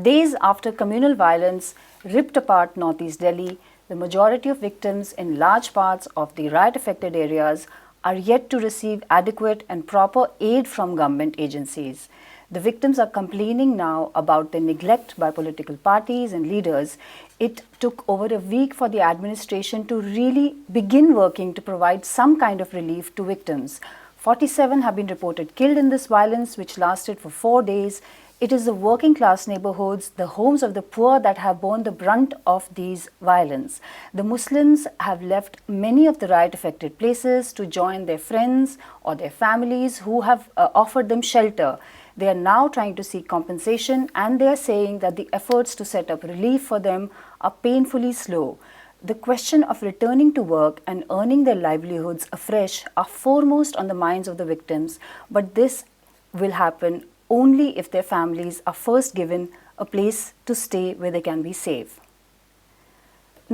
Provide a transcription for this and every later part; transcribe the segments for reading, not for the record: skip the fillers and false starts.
Days after communal violence ripped apart northeast Delhi, the majority of victims in large parts of the riot-affected areas are yet to receive adequate and proper aid from government agencies. The victims are complaining now about the neglect by political parties and leaders. It took over a week for the administration to really begin working to provide some kind of relief to victims. 47 have been reported killed in this violence, which lasted for 4 days. It is the working class neighborhoods, the homes of the poor that have borne the brunt of these violence. The Muslims have left many of the riot-affected places to join their friends or their families who have offered them shelter. They are now trying to seek compensation, and they are saying that the efforts to set up relief for them are painfully slow. The question of returning to work and earning their livelihoods afresh are foremost on the minds of the victims, but this will happen only if their families are first given a place to stay where they can be safe.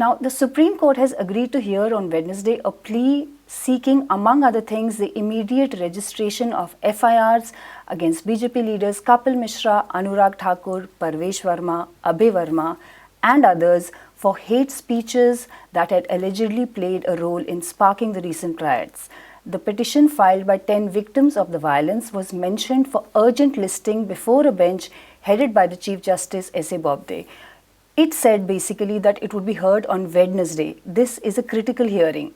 Now, the Supreme Court has agreed to hear on Wednesday a plea seeking, among other things, the immediate registration of FIRs against BJP leaders Kapil Mishra, Anurag Thakur, Parvesh Verma, Abhay Verma, and others for hate speeches that had allegedly played a role in sparking the recent riots. The petition filed by 10 victims of the violence was mentioned for urgent listing before a bench headed by the Chief Justice S.A. Bobde. It said basically that it would be heard on Wednesday. This is a critical hearing.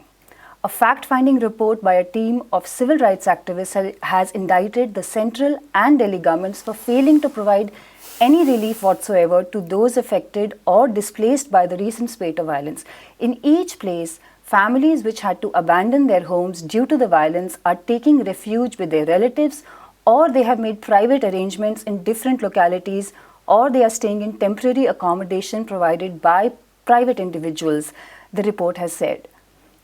A fact-finding report by a team of civil rights activists has indicted the central and Delhi governments for failing to provide any relief whatsoever to those affected or displaced by the recent spate of violence. In each place, families which had to abandon their homes due to the violence are taking refuge with their relatives, or they have made private arrangements in different localities, or they are staying in temporary accommodation provided by private individuals, the report has said.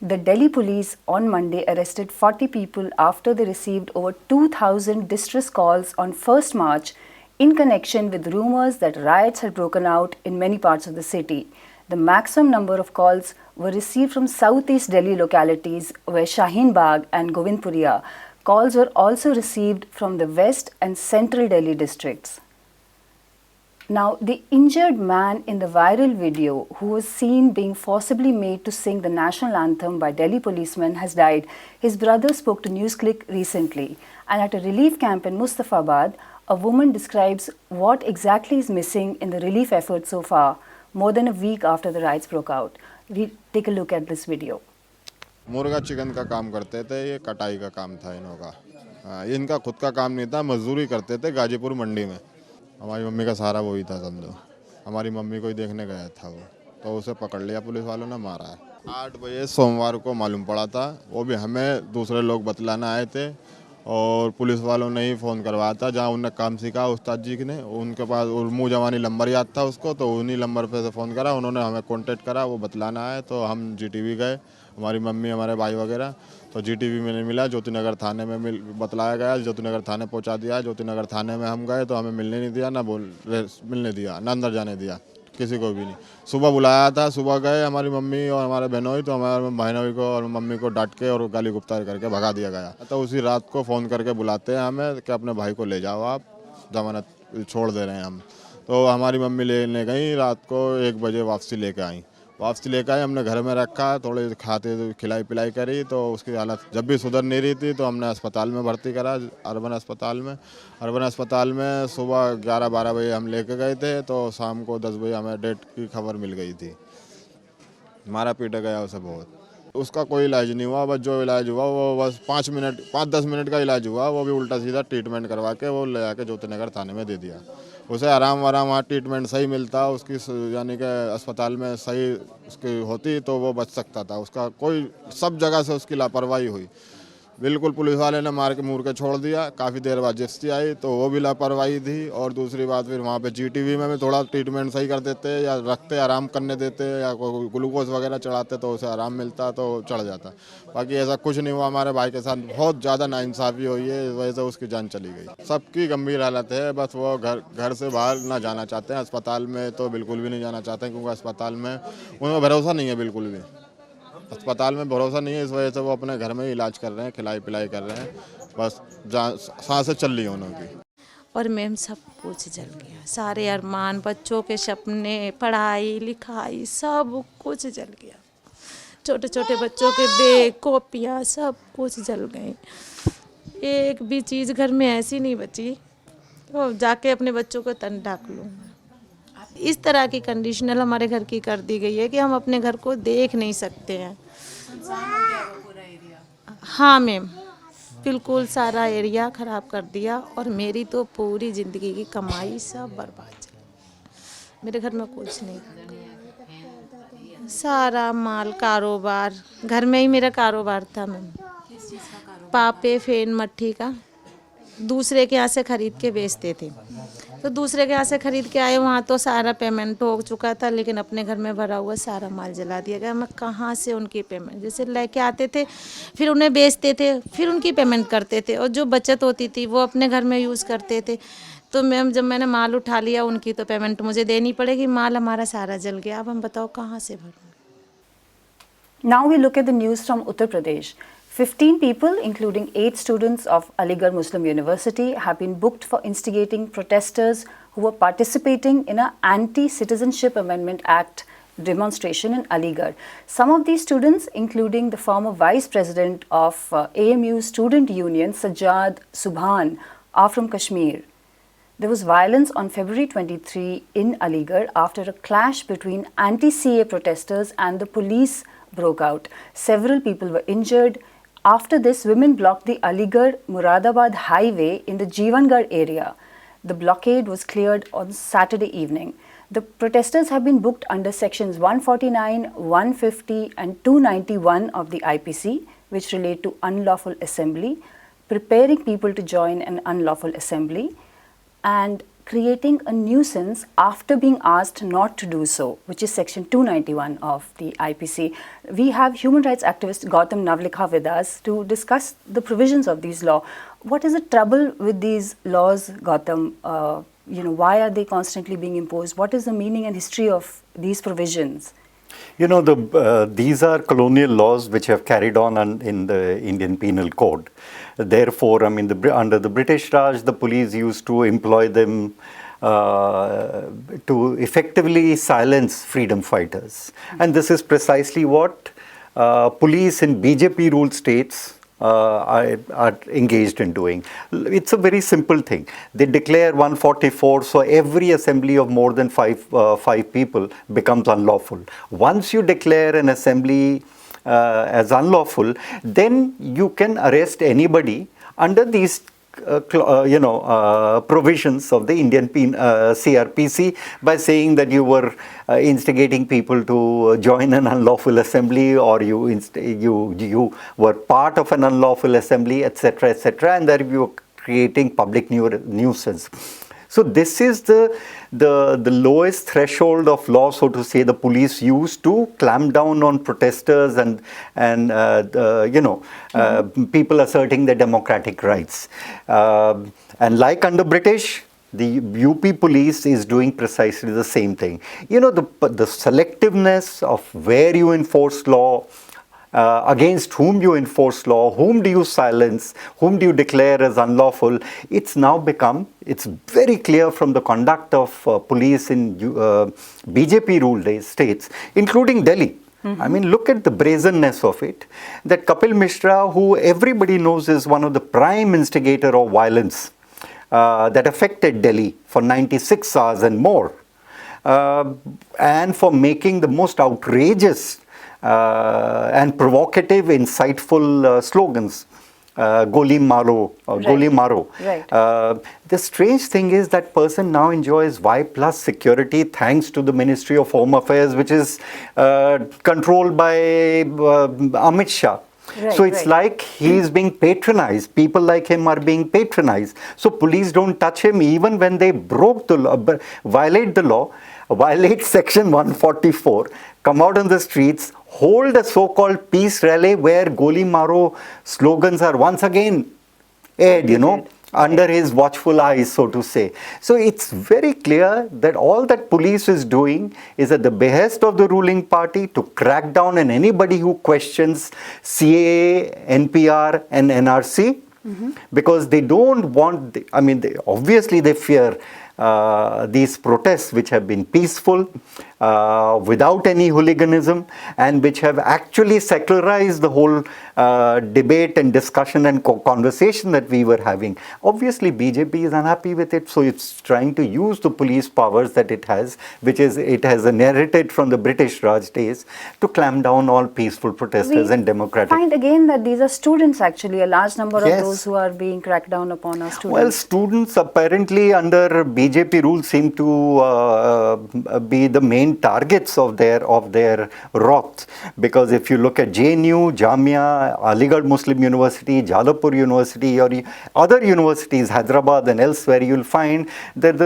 The Delhi police on Monday arrested 40 people after they received over 2,000 distress calls on 1st March in connection with rumors that riots had broken out in many parts of the city. The maximum number of calls were received from southeast Delhi localities where Shaheen Bagh and Govindpuria. Calls were also received from the west and central Delhi districts. Now, the injured man in the viral video who was seen being forcibly made to sing the national anthem by Delhi policemen has died. His brother spoke to Newsclick recently, and at a relief camp in Mustafabad, a woman describes what exactly is missing in the relief effort so far, more than a week after the riots broke out. We take a look at this video. मुर्गा chicken का काम करते थे, ये कटाई का काम था इनका। ये इनका खुद का काम नहीं था, मजदूरी करते थे गाजीपुर मंडी में। हमारी मम्मी का सहारा वही था समझो। हमारी मम्मी को ही देखने गया था वो, तो उसे पकड़ लिया पुलिस वालों ने, मारा है। 8 बजे सोमवार को मालूम पड़ा था, वो भी हमें दूसरे लोग बतलाने आए थे और पुलिस वालों ने ही फ़ोन करवाया था। जहाँ उनने काम सीखा उस्ताद जी ने, उनके पास मुँह जवानी नंबर याद था उसको, तो उन्हीं नंबर पे से फ़ोन करा, उन्होंने हमें कॉन्टेक्ट करा, वो बतलाना आए। तो हम GTV गए, हमारी मम्मी हमारे भाई वगैरह, तो GTV में नहीं मिला, ज्योतिनगर थाने में बतलाया गया, ज्योतिनगर थाने पहुंचा दिया। ज्योतिनगर थाने में हम गए तो हमें मिलने नहीं दिया, ना मिलने दिया, ना अंदर जाने दिया, किसी को भी नहीं। सुबह बुलाया था, सुबह गए, हमारी मम्मी और हमारे बहनोई, तो हमारे बहनोई को और मम्मी को डांट के और गाली गुप्तार करके भगा दिया गया। तो उसी रात को फ़ोन करके बुलाते हैं हमें कि अपने भाई को ले जाओ, आप जमानत छोड़ दे रहे हैं हम। तो हमारी मम्मी लेने गई, रात को 1 बजे वापसी लेकर आई। वापसी लेकर आए, हमने घर में रखा, थोड़े खाते खिलाई पिलाई करी, तो उसकी हालत जब भी सुधर नहीं रही थी तो हमने अस्पताल में भर्ती करा, अर्बन अस्पताल में। अर्बन अस्पताल में सुबह 11-12 बजे हम लेके गए थे, तो शाम को 10 बजे हमें डेट की खबर मिल गई थी। मारा पीटा गया उसे बहुत। उसका कोई इलाज नहीं हुआ, बस जो इलाज हुआ वो बस 5-10 मिनट का इलाज हुआ, वो भी उल्टा सीधा ट्रीटमेंट करवा के वो ले आके ज्योतिनगर थाने में दे दिया। उसे आराम वहाँ ट्रीटमेंट सही मिलता, उसकी यानी कि अस्पताल में सही उसकी होती तो वो बच सकता था। उसका कोई सब जगह से उसकी लापरवाही हुई, बिल्कुल पुलिस वाले ने मार के मूर के छोड़ दिया। काफ़ी देर बाद जिप्सी आई तो वो भी लापरवाही थी। और दूसरी बात फिर वहाँ पे GTV में भी थोड़ा ट्रीटमेंट सही कर देते या रखते, आराम करने देते या कोई ग्लूकोज वगैरह चढ़ाते तो उसे आराम मिलता तो चढ़ जाता। बाकी ऐसा कुछ नहीं हुआ। हमारे भाई के साथ बहुत ज़्यादा नाइंसाफ़ी हुई है, इस वजह से उसकी जान चली गई। सबकी गंभीर हालत है, बस वो घर से बाहर ना जाना चाहते हैं। अस्पताल में तो बिल्कुल भी नहीं जाना चाहते हैं, क्योंकि अस्पताल में उनमें भरोसा नहीं है, बिल्कुल भी अस्पताल में भरोसा नहीं है। इस वजह से वो अपने घर में ही इलाज कर रहे हैं, खिलाई पिलाई कर रहे हैं, बस सांसें चल रही हैं उनकी। और मैम सब कुछ जल गया, सारे अरमान, बच्चों के सपने, पढ़ाई लिखाई सब कुछ जल गया। छोटे छोटे बच्चों के बैग, कॉपियाँ सब कुछ जल गए। एक भी चीज़ घर में ऐसी नहीं बची तो जाके अपने बच्चों को तन ढाक लूँ। इस तरह की कंडीशनल हमारे घर की कर दी गई है कि हम अपने घर को देख नहीं सकते हैं। हाँ मैम, बिल्कुल सारा एरिया ख़राब कर दिया और मेरी तो पूरी ज़िंदगी की कमाई सब बर्बाद चली। मेरे घर में कुछ नहीं, सारा माल, कारोबार, घर में ही मेरा कारोबार था मैम। पापे फेन मट्ठी का दूसरे के यहाँ से ख़रीद के बेचते थे। तो दूसरे के यहाँ से ख़रीद के आए, वहाँ तो सारा पेमेंट हो चुका था, लेकिन अपने घर में भरा हुआ सारा माल जला दिया गया। मैं कहाँ से उनकी पेमेंट, जैसे लेके आते थे फिर उन्हें बेचते थे, फिर उनकी पेमेंट करते थे और जो बचत होती थी वो अपने घर में यूज़ करते थे। तो मैम जब मैंने माल उठा लिया, उनकी तो पेमेंट मुझे देनी पड़ेगी, माल हमारा सारा जल गया। अब हम बताओ कहाँ से भरूँ। Now we look at the news from Uttar Pradesh. 15 people, including 8 students of Aligarh Muslim University, have been booked for instigating protesters who were participating in an Anti-Citizenship Amendment Act demonstration in Aligarh. Some of these students, including the former Vice President of AMU Student Union, Sajjad Subhan, are from Kashmir. There was violence on February 23 in Aligarh after a clash between anti-CAA protesters and the police broke out. Several people were injured. After this, women blocked the Aligarh-Muradabad highway in the Jivangarh area. The blockade was cleared on Saturday evening. The protesters have been booked under sections 149, 150 and 291 of the IPC, which relate to unlawful assembly, preparing people to join an unlawful assembly, and creating a nuisance after being asked not to do so, which is section 291 of the IPC. We have human rights activist Gautam Navlakha with us to discuss the provisions of these laws. What is the trouble with these laws, Gautam? Why are they constantly being imposed? What is the meaning and history of these provisions? These are colonial laws which have carried on in the Indian Penal Code. Therefore, under the British Raj, the police used to employ them to effectively silence freedom fighters. And this is precisely what police in BJP-ruled states are engaged in doing. It's a very simple thing. They declare 144, so every assembly of more than five people becomes unlawful. Once you declare an assembly as unlawful, then you can arrest anybody under these provisions of the Indian CRPC by saying that you were instigating people to join an unlawful assembly, or you were part of an unlawful assembly, etc., and that you were creating public nuisance. So this is the lowest threshold of law, so to say, the police use to clamp down on protesters and people asserting their democratic rights. And like under British, the UP police is doing precisely the same thing. The selectiveness of where you enforce law, against whom you enforce law, whom do you silence, whom do you declare as unlawful, it's very clear from the conduct of police in BJP-ruled states, including Delhi. Look at the brazenness of it, that Kapil Mishra, who everybody knows is one of the prime instigator of violence that affected Delhi for 96 hours and more, and for making the most outrageous and provocative, insightful slogans, Goli Maro, Goli Maro. Right. The strange thing is that person now enjoys Y+ security thanks to the Ministry of Home Affairs, which is controlled by Amit Shah. Right, so it's like he is being patronized. People like him are being patronized. So police don't touch him even when they broke the law, violate the law, violate section 144, come out on the streets, hold a so-called peace rally where Goli Maro slogans are once again aired, under his watchful eyes, so to say. So it's very clear that all that police is doing is at the behest of the ruling party to crack down on anybody who questions CAA, NPR and NRC, because they don't want, obviously they fear these protests which have been peaceful, without any hooliganism, and which have actually secularized the whole debate and discussion and conversation that we were having. Obviously BJP is unhappy with it, so it's trying to use the police powers that it has, which is it has inherited from the British Raj days, to clamp down all peaceful protesters and democratic. Find again that these are students actually, a large number of Yes. those who are being cracked down upon are students. Well, students apparently under BJP rule seem to be the main targets of their wrath, because if you look at JNU, Jamia, Aligarh Muslim University, Jalapur University, or other universities, Hyderabad and elsewhere, you'll find that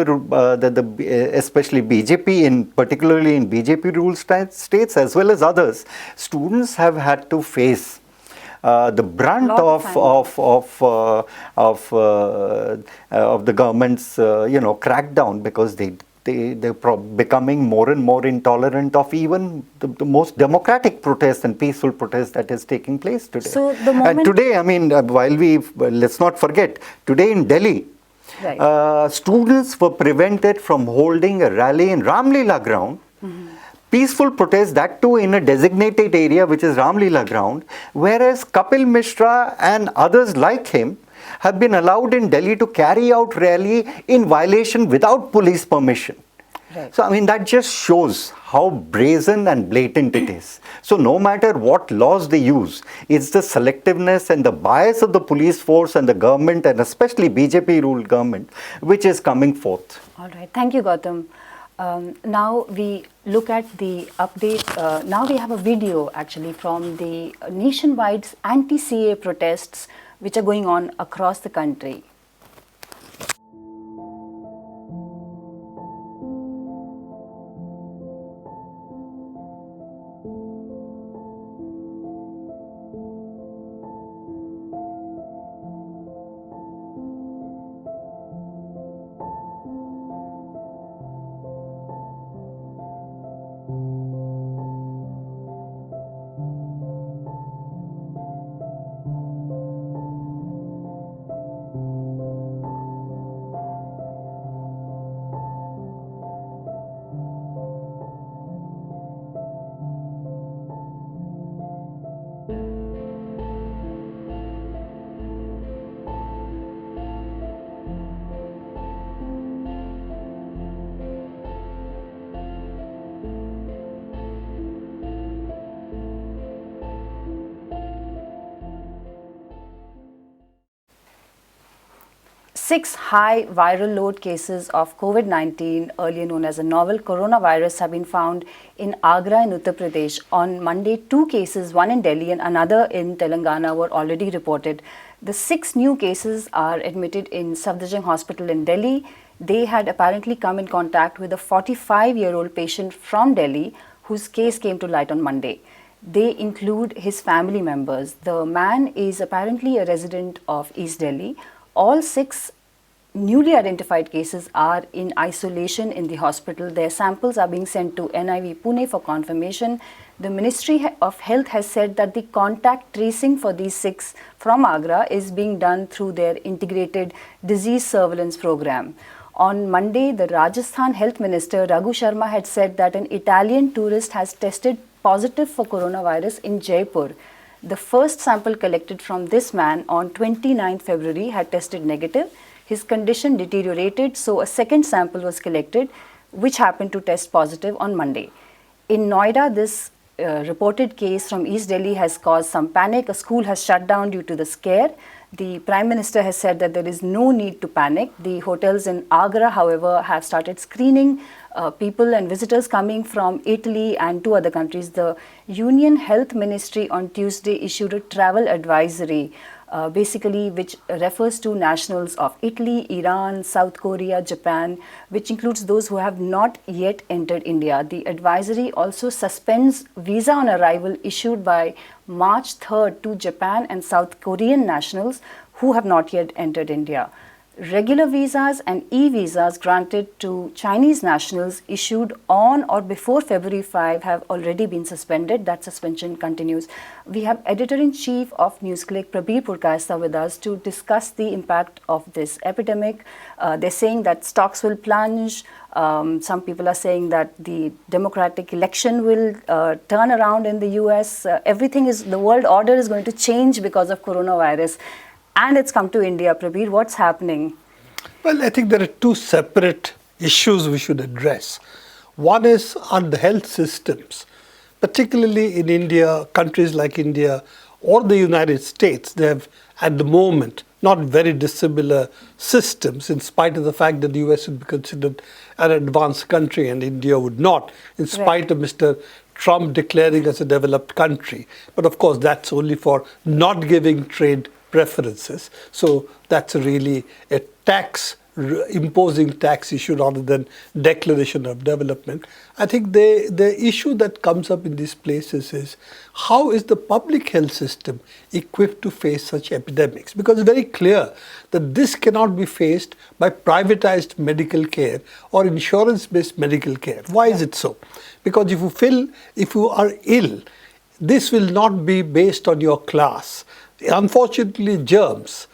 especially BJP, particularly in BJP ruled states as well as others, students have had to face the brunt of the government's crackdown, because they're becoming more and more intolerant of even the most democratic protest and peaceful protest that is taking place today. So the moment, and today, let's not forget, today in Delhi, right. Students were prevented from holding a rally in Ramlila ground. Peaceful protest, that too in a designated area which is Ramlila ground, whereas Kapil Mishra and others like him have been allowed in Delhi to carry out rally in violation without police permission. Right. So that just shows how brazen and blatant it is. So no matter what laws they use, it's the selectiveness and the bias of the police force and the government, and especially BJP ruled government, which is coming forth. All right, thank you, Gautam. Now we look at the update. Now we have a video actually from the nationwide anti-CAA protests which are going on across the country. Six high viral load cases of COVID-19, earlier known as a novel coronavirus, have been found in Agra and Uttar Pradesh. On Monday, 2 cases, one in Delhi and another in Telangana, were already reported. The 6 new cases are admitted in Safdarjung Hospital in Delhi. They had apparently come in contact with a 45-year-old patient from Delhi whose case came to light on Monday. They include his family members. The man is apparently a resident of East Delhi. All 6 newly identified cases are in isolation in the hospital. Their samples are being sent to NIV Pune for confirmation. The Ministry of Health has said that the contact tracing for these 6 from Agra is being done through their integrated disease surveillance program. On Monday, the Rajasthan Health Minister Raghu Sharma had said that an Italian tourist has tested positive for coronavirus in Jaipur. The first sample collected from this man on 29 February had tested negative. His condition deteriorated, so a second sample was collected, which happened to test positive on Monday. In Noida, this reported case from East Delhi has caused some panic. A school has shut down due to the scare. The Prime Minister has said that there is no need to panic. The hotels in Agra, however, have started screening people and visitors coming from Italy and 2 other countries. The Union Health Ministry on Tuesday issued a travel advisory, basically which refers to nationals of Italy, Iran, South Korea, Japan, which includes those who have not yet entered India. The advisory also suspends visa on arrival issued by March 3rd to Japan and South Korean nationals who have not yet entered India. Regular visas and e-visas granted to Chinese nationals issued on or before February 5 have already been suspended. That suspension continues. We have Editor-in-Chief of Newsclick, Prabir Purkayastha, with us to discuss the impact of this epidemic. They're saying that stocks will plunge. Some people are saying that the democratic election will turn around in the US. The world order is going to change because of coronavirus. And it's come to India. Prabir, what's happening? Well, I think there are two separate issues we should address. One is on the health systems, particularly in India, countries like India or the United States. They have, at the moment, not very dissimilar systems, in spite of the fact that the US would be considered an advanced country and India would not, in spite of Mr. Trump declaring us a developed country. But of course, that's only for not giving trade preferences. So that's really a imposing tax issue rather than declaration of development. I think the issue that comes up in these places is how is the public health system equipped to face such epidemics? Because it's very clear that this cannot be faced by privatized medical care or insurance-based medical care. Why is it so? Because if you are ill, this will not be based on your class. Unfortunately, germs,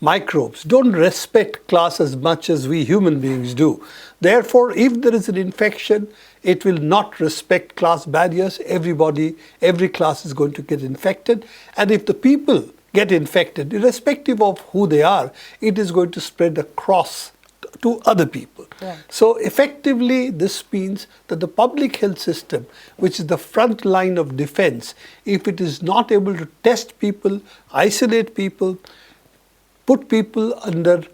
microbes don't respect class as much as we human beings do. Therefore, if there is an infection, it will not respect class barriers. Every class is going to get infected. And if the people get infected, irrespective of who they are, it is going to spread across to other people. Right. So effectively, this means that the public health system, which is the front line of defense, if it is not able to test people, isolate people, put people under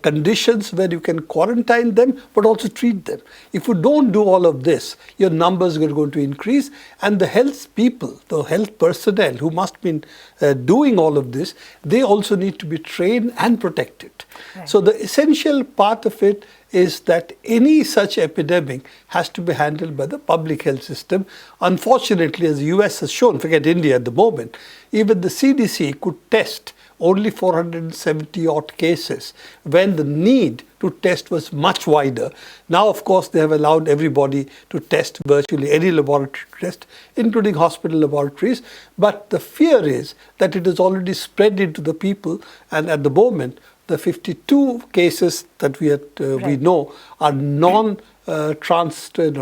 conditions where you can quarantine them, but also treat them. If you don't do all of this, your numbers are going to increase, and the health people, the health personnel who must be doing all of this, they also need to be trained and protected. Right. So the essential part of it is that any such epidemic has to be handled by the public health system. Unfortunately, as the US has shown, forget India at the moment, even the CDC could test only 470 odd cases when the need to test was much wider. Now, of course, they have allowed everybody to test virtually any laboratory test, including hospital laboratories. But the fear is that it has already spread into the people, and at the moment, the 52 cases that we know are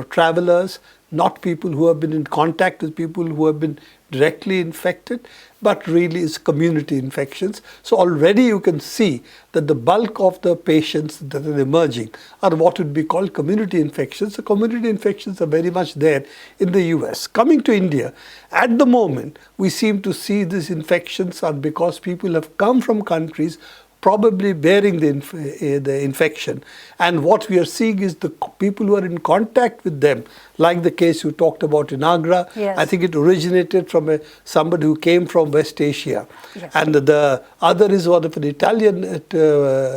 travelers, not people who have been in contact with people who have been directly infected, but really is community infections. So already you can see that the bulk of the patients that are emerging are what would be called community infections. The community infections are very much there in the US. Coming to India, at the moment, we seem to see these infections are because people have come from countries probably bearing the infection. And what we are seeing is the people who are in contact with them, like the case you talked about in Agra. Yes. I think it originated from somebody who came from West Asia. Yes. And the other is one of an Italian,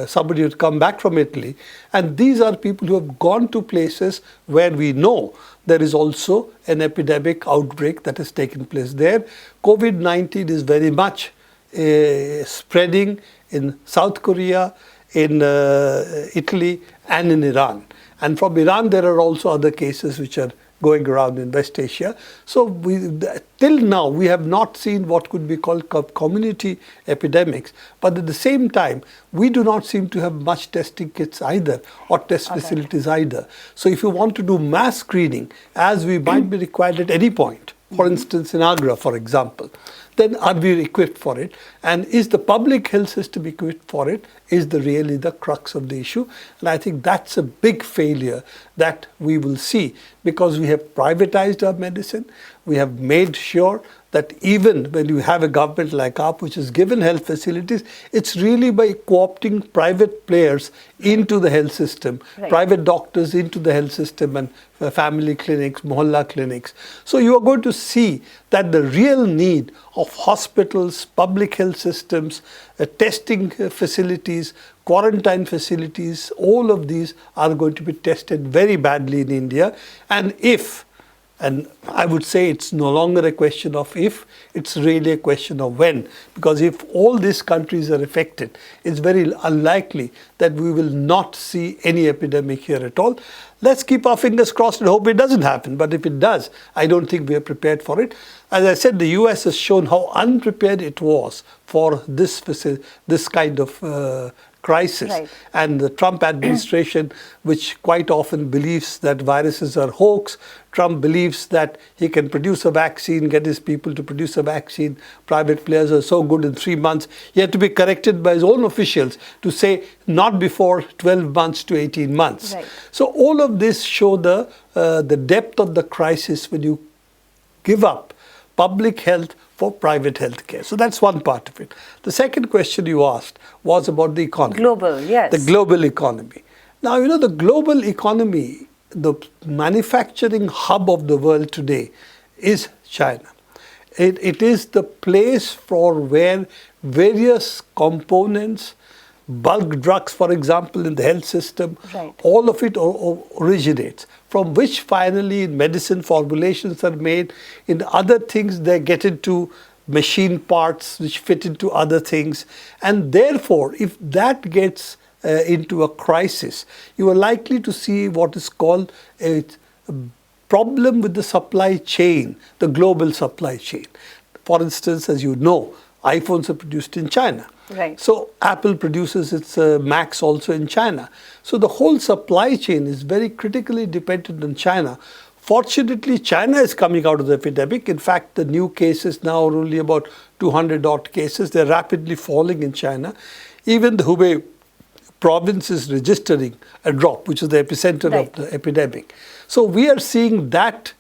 somebody who had come back from Italy. And these are people who have gone to places where we know there is also an epidemic outbreak that has taken place there. COVID-19 is very much spreading in South Korea, in Italy, and in Iran. And from Iran, there are also other cases which are going around in West Asia. So till now, we have not seen what could be called community epidemics. But at the same time, we do not seem to have much testing kits either, or test facilities either. So if you want to do mass screening, as we might be required at any point, for instance, in Agra, for example, then are we equipped for it? And is the public health system equipped for it? Is really the crux of the issue? And I think that's a big failure that we will see, because we have privatized our medicine. We have made sure that even when you have a government like ours, which has given health facilities, it's really by co-opting private players into the health system, Right. private doctors into the health system, and family clinics, mohalla clinics. So you are going to see that the real need of hospitals, public health systems, testing facilities, quarantine facilities, all of these are going to be tested very badly in India. And if And I would say it's no longer a question of if, it's really a question of when. Because if all these countries are affected, it's very unlikely that we will not see any epidemic here at all. Let's keep our fingers crossed and hope it doesn't happen. But if it does, I don't think we are prepared for it. As I said, the US has shown how unprepared it was for this kind of crisis. Right. And the Trump administration, which quite often believes that viruses are hoax, Trump believes that he can produce a vaccine, get his people to produce a vaccine. Private players are so good in 3 months. He had to be corrected by his own officials to say not before 12 months to 18 months. Right. So all of this show the depth of the crisis when you give up public health for private health care. So that's one part of it. The second question you asked was about the economy. Global, yes. The global economy. Now, you know, the global economy, the manufacturing hub of the world today is China. It is the place for where various components, bulk drugs, for example, in the health system, Right. all of it originates, from which finally in medicine formulations are made. In other things, they get into machine parts which fit into other things. And therefore, if that gets into a crisis, you are likely to see what is called a problem with the supply chain, the global supply chain. For instance, as you know, iPhones are produced in China. Right. So Apple produces its Macs also in China. So the whole supply chain is very critically dependent on China. Fortunately, China is coming out of the epidemic. In fact, the new cases now are only about 200 odd cases. They're rapidly falling in China. Even the Hubei province is registering a drop, which is the epicenter Right. of the epidemic. So we are seeing that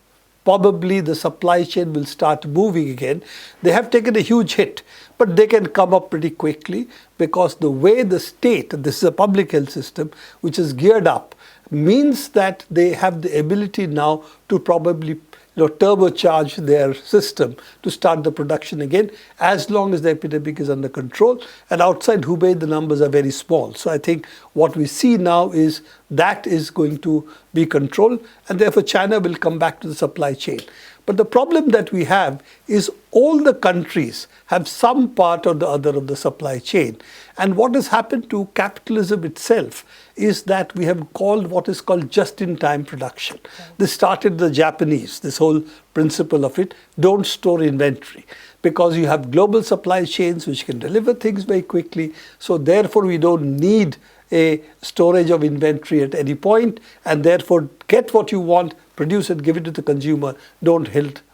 probably the supply chain will start moving again. They have taken a huge hit, but they can come up pretty quickly because the way the state, this is a public health system, which is geared up, means that they have the ability now to probably turbocharge their system to start the production again, as long as the epidemic is under control. And outside Hubei, the numbers are very small. So I think what we see now is that is going to be controlled, and therefore China will come back to the supply chain. But the problem that we have is all the countries have some part or the other of the supply chain. And what has happened to capitalism itself is that we have called what is called just-in-time production. This started the Japanese, this whole principle of it, don't store inventory. Because you have global supply chains which can deliver things very quickly. So therefore we don't need a storage of inventory at any point, and therefore get what you want, produce it, give it to the consumer, don't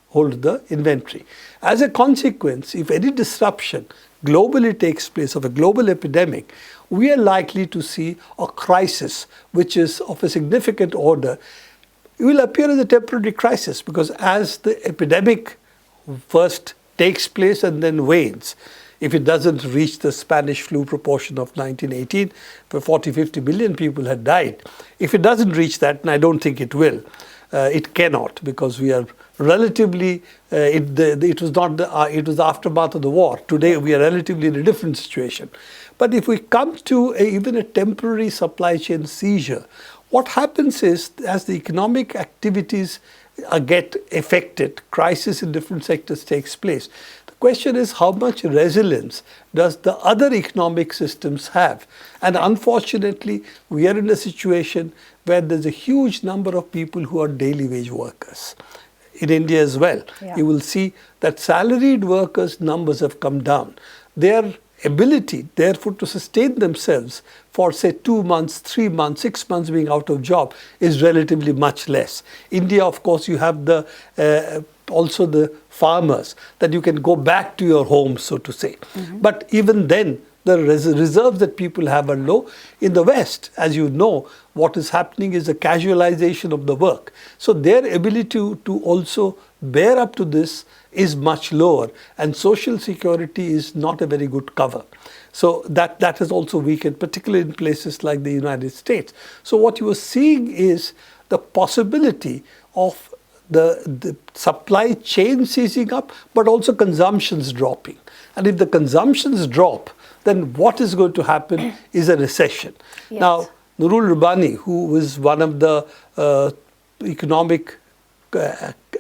hold the inventory. As a consequence, if any disruption globally takes place of a global epidemic, we are likely to see a crisis which is of a significant order. It will appear as a temporary crisis because as the epidemic first takes place and then wanes, if it doesn't reach the Spanish flu proportion of 1918, where 40-50 million people had died, if it doesn't reach that, and I don't think it will, it cannot, because we are relatively, it was the aftermath of the war. Today we are relatively in a different situation. But if we come to even a temporary supply chain seizure, what happens is as the economic activities get affected, crisis in different sectors takes place. The question is how much resilience does the other economic systems have? And unfortunately, we are in a situation where there's a huge number of people who are daily wage workers. In India as well, you will see that salaried workers' numbers have come down. Their ability, therefore, to sustain themselves for, say, 2 months, 3 months, 6 months being out of job is relatively much less. India, of course, you have the also the farmers, that you can go back to your home, so to say. But even then, the reserves that people have are low. In the West, as you know, what is happening is a casualization of the work. So their ability to also bear up to this is much lower, and social security is not a very good cover. So that has also weakened, particularly in places like the United States. So what you are seeing is the possibility of the supply chain seizing up, but also consumptions dropping. And if the consumptions drop, then what is going to happen is a recession. Yes. Now, Nurul Rubani, who was one of the economic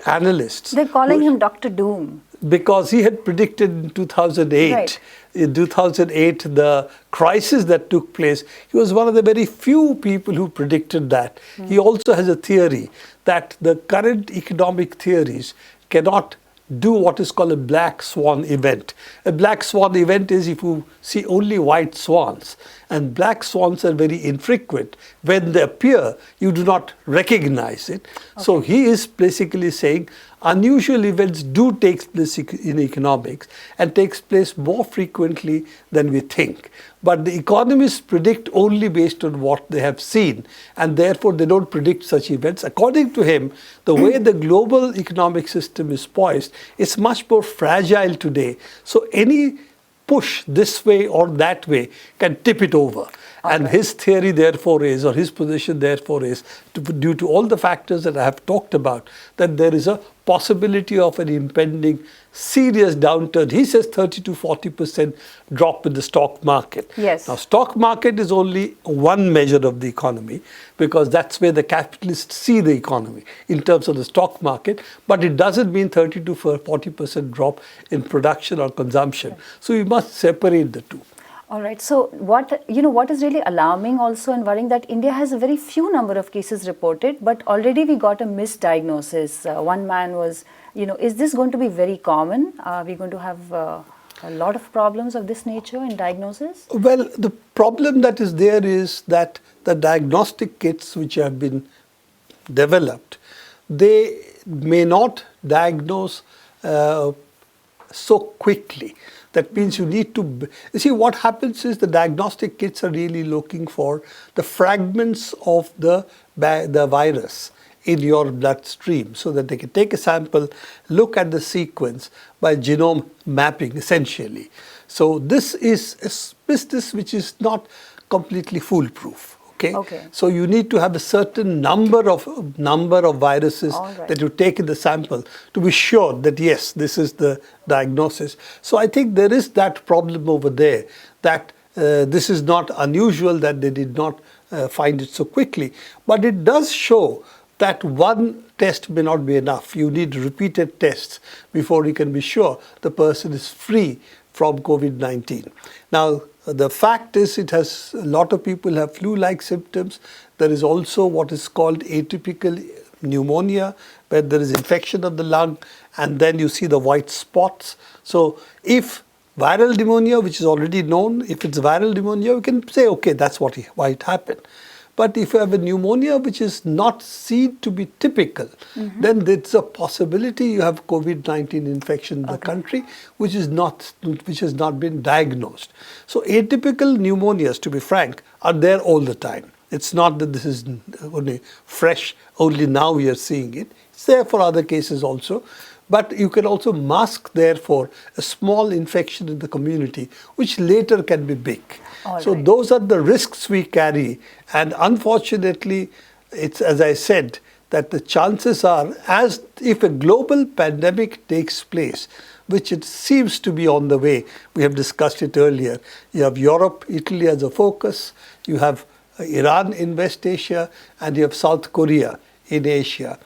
analysts. They're calling him Dr. Doom. Because he had predicted in 2008, Right. in 2008, the crisis that took place. He was one of the very few people who predicted that. He also has a theory that the current economic theories cannot do what is called a black swan event. A black swan event is if you see only white swans, and black swans are very infrequent. When they appear, you do not recognize it. So he is basically saying unusual events do take place in economics and takes place more frequently than we think. But the economists predict only based on what they have seen, and therefore they don't predict such events. According to him, the way the global economic system is poised is much more fragile today. So any push this way or that way can tip it over. And his theory therefore is, or his position therefore is, due to all the factors that I have talked about, that there is a possibility of an impending serious downturn. He says 30 to 40% drop in the stock market. Yes. Now, stock market is only one measure of the economy, because that's where the capitalists see the economy in terms of the stock market, but it doesn't mean 30 to 40% drop in production or consumption. So we must separate the two. All right. So what is really alarming also and worrying, that India has a very few number of cases reported, but already we got a misdiagnosis. One man was, is this going to be very common? Are we going to have a lot of problems of this nature in diagnosis? Well, the problem that is there is that the diagnostic kits which have been developed, they may not diagnose so quickly. That means you need to, you see, what happens is the diagnostic kits are really looking for the fragments of the virus in your bloodstream, so that they can take a sample, look at the sequence by genome mapping essentially. So this is a business which is not completely foolproof. Okay. So you need to have a certain number of viruses that you take in the sample to be sure that yes, this is the diagnosis. So I think there is that problem over there, that this is not unusual that they did not find it so quickly. But it does show that one test may not be enough. You need repeated tests before you can be sure the person is free from COVID-19. Now, the fact is, a lot of people have flu-like symptoms. There is also what is called atypical pneumonia, where there is infection of the lung, and then you see the white spots. So if viral pneumonia, which is already known, if it's viral pneumonia, we can say, okay, that's why it happened. But if you have a pneumonia which is not seen to be typical, then there's a possibility you have COVID-19 infection in the country, which has not been diagnosed. So atypical pneumonias, to be frank, are there all the time. It's not that this is only fresh, only now we are seeing it. It's there for other cases also. But you can also mask, therefore, a small infection in the community, which later can be big. So those are the risks we carry. And unfortunately, it's, as I said, that the chances are, as if a global pandemic takes place, which it seems to be on the way, we have discussed it earlier. You have Europe, Italy as a focus, you have Iran in West Asia, and you have South Korea in Asia.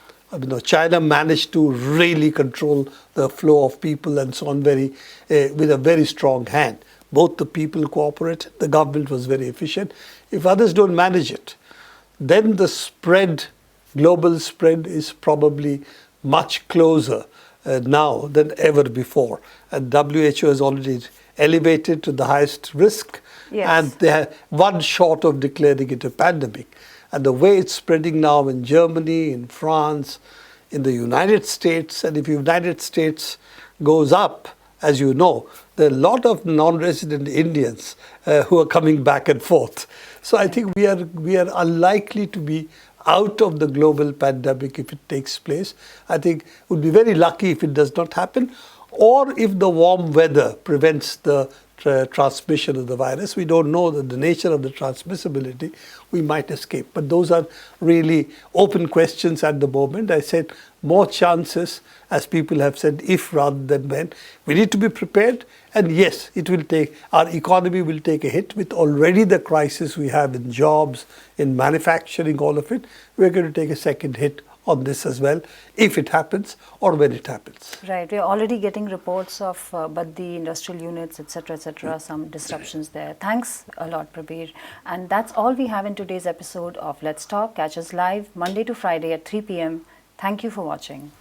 China managed to really control the flow of people and so on with a very strong hand. Both the people cooperated, the government was very efficient. If others don't manage it, then the global spread is probably much closer now than ever before. And WHO has already elevated to the highest risk, and they are one short of declaring it a pandemic. And the way it's spreading now in Germany, in France, in the United States, and if the United States goes up, as you know, there are a lot of non-resident Indians who are coming back and forth. So I think we are unlikely to be out of the global pandemic if it takes place. I think it would be very lucky if it does not happen, or if the warm weather prevents the transmission of the virus. We don't know the nature of the transmissibility. We might escape. But those are really open questions at the moment. I said more chances, as people have said, if rather than when. We need to be prepared. And yes, it will take, our economy will take a hit with already the crisis we have in jobs, in manufacturing, all of it. We're going to take a second hit on this as well, if it happens or when it happens. Right, we are already getting reports of Baddi industrial units, etc., some disruptions there. Thanks a lot, Prabir. And that's all we have in today's episode of Let's Talk. Catch us live Monday to Friday at 3 p.m. Thank you for watching.